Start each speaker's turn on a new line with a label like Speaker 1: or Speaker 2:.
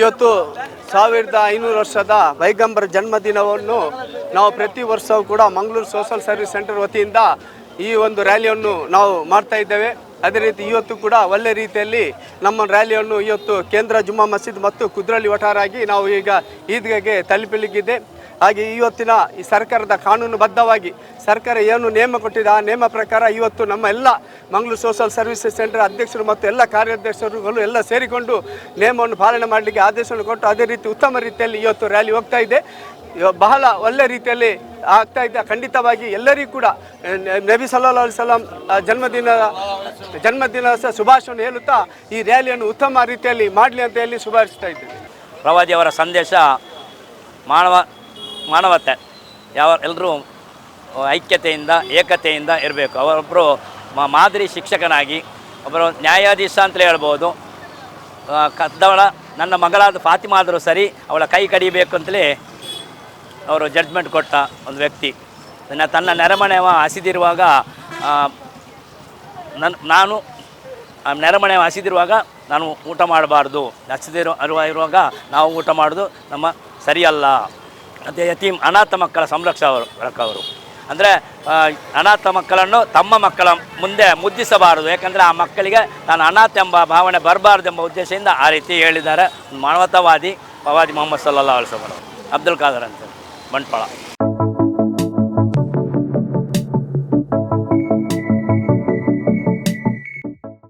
Speaker 1: ಇವತ್ತು 1500 ವರ್ಷದ ಪೈಗಂಬರ್ ಜನ್ಮದಿನವನ್ನು ನಾವು ಪ್ರತಿ ವರ್ಷವೂ ಕೂಡ ಮಂಗಳೂರು ಸೋಷಲ್ ಸರ್ವಿಸ್ ಸೆಂಟರ್ ವತಿಯಿಂದ ಈ ಒಂದು ರ್ಯಾಲಿಯನ್ನು ನಾವು ಮಾಡ್ತಾ ಇದ್ದೇವೆ. ಅದೇ ರೀತಿ ಇವತ್ತು ಕೂಡ ಒಳ್ಳೆ ರೀತಿಯಲ್ಲಿ ನಮ್ಮ ರ್ಯಾಲಿಯನ್ನು ಇವತ್ತು ಕೇಂದ್ರ ಜುಮ್ಮಾ ಮಸೀದ್ ಮತ್ತು ಕುದ್ರಳ್ಳಿ ವಠಾರಾಗಿ ನಾವು ಈಗ ಈದ್ಗಾಗೆ ತಲುಪಲಿಕ್ಕಿದೆ. ಹಾಗೆ ಇವತ್ತಿನ ಈ ಸರ್ಕಾರದ ಕಾನೂನುಬದ್ಧವಾಗಿ ಸರ್ಕಾರ ಏನು ನೇಮ ಕೊಟ್ಟಿದೆ ಆ ನೇಮ ಪ್ರಕಾರ ಇವತ್ತು ನಮ್ಮ ಎಲ್ಲ ಮಂಗಳೂರು ಸೋಷಲ್ ಸರ್ವಿಸಸ್ ಸೆಂಟರ್ ಅಧ್ಯಕ್ಷರು ಮತ್ತು ಎಲ್ಲ ಕಾರ್ಯಾಧ್ಯಕ್ಷರುಗಳು ಎಲ್ಲ ಸೇರಿಕೊಂಡು ನೇಮವನ್ನು ಪಾಲನೆ ಮಾಡಲಿಕ್ಕೆ ಆದೇಶವನ್ನು ಕೊಟ್ಟು ಅದೇ ರೀತಿ ಉತ್ತಮ ರೀತಿಯಲ್ಲಿ ಇವತ್ತು ರ್ಯಾಲಿ ಹೋಗ್ತಾ ಇದೆ. ಬಹಳ ಒಳ್ಳೆ ರೀತಿಯಲ್ಲಿ ಆಗ್ತಾ ಇದೆ. ಖಂಡಿತವಾಗಿ ಎಲ್ಲರಿಗೂ ಕೂಡ ನಬಿ ಸಲ್ಲಲ್ಲಾಹು ಅಲೈಹಿ ವಸಲ್ಲಂ ಜನ್ಮದಿನ ಶುಭಾಶಯವನ್ನು ಹೇಳುತ್ತಾ ಈ ರ್ಯಾಲಿಯನ್ನು ಉತ್ತಮ ರೀತಿಯಲ್ಲಿ ಮಾಡಲಿ ಅಂತ ಹೇಳಿ ಶುಭಾರಿಸ್ತಾ ಇದ್ದೇನೆ.
Speaker 2: ಪ್ರವಾದಿಯವರ ಸಂದೇಶ ಮಾನವತೆ ಎಲ್ಲರೂ ಐಕ್ಯತೆಯಿಂದ ಏಕತೆಯಿಂದ ಇರಬೇಕು. ಅವರೊಬ್ಬರು ಮಾದರಿ ಶಿಕ್ಷಕನಾಗಿ ಒಬ್ಬರು ನ್ಯಾಯಾಧೀಶ ಅಂತಲೇ ಹೇಳ್ಬೋದು. ನನ್ನ ಮಗಳಾದ ಫಾತಿಮಾ ಆದರೂ ಸರಿ ಅವಳ ಕೈ ಕಡಿಬೇಕು ಅಂತಲೇ ಅವರು ಜಡ್ಜ್ಮೆಂಟ್ ಕೊಟ್ಟ ಒಂದು ವ್ಯಕ್ತಿ. ತನ್ನ ನೆರೆಮನೆಯವ ಹಸಿದಿರುವಾಗ ನಾನು ಊಟ ಮಾಡಬಾರ್ದು, ಇರುವಾಗ ನಾವು ಊಟ ಮಾಡೋದು ನಮ್ಮ ಸರಿಯಲ್ಲ. ಮತ್ತು ಯತೀಮ್ ಅನಾಥ ಮಕ್ಕಳ ಸಂರಕ್ಷಕರು ಅಂದರೆ ಅನಾಥ ಮಕ್ಕಳನ್ನು ತಮ್ಮ ಮಕ್ಕಳ ಮುಂದೆ ಮುದ್ದಿಸಬಾರದು. ಯಾಕಂದರೆ ಆ ಮಕ್ಕಳಿಗೆ ತಾನು ಅನಾಥ ಎಂಬ ಭಾವನೆ ಬರಬಾರ್ದು ಎಂಬ ಉದ್ದೇಶದಿಂದ ಆ ರೀತಿ ಹೇಳಿದ್ದಾರೆ. ಮಾನವತಾವಾದಿ ಪ್ರವಾದಿ ಮೊಹಮ್ಮದ್ ಸಲ್ಲಲ್ಲಾಹು ಅಲೈಹಿ ವಸಲ್ಲಂ. ಅಬ್ದುಲ್ ಖಾದರ್ ಅಂತ ಬಂಟ್ವಾಳ.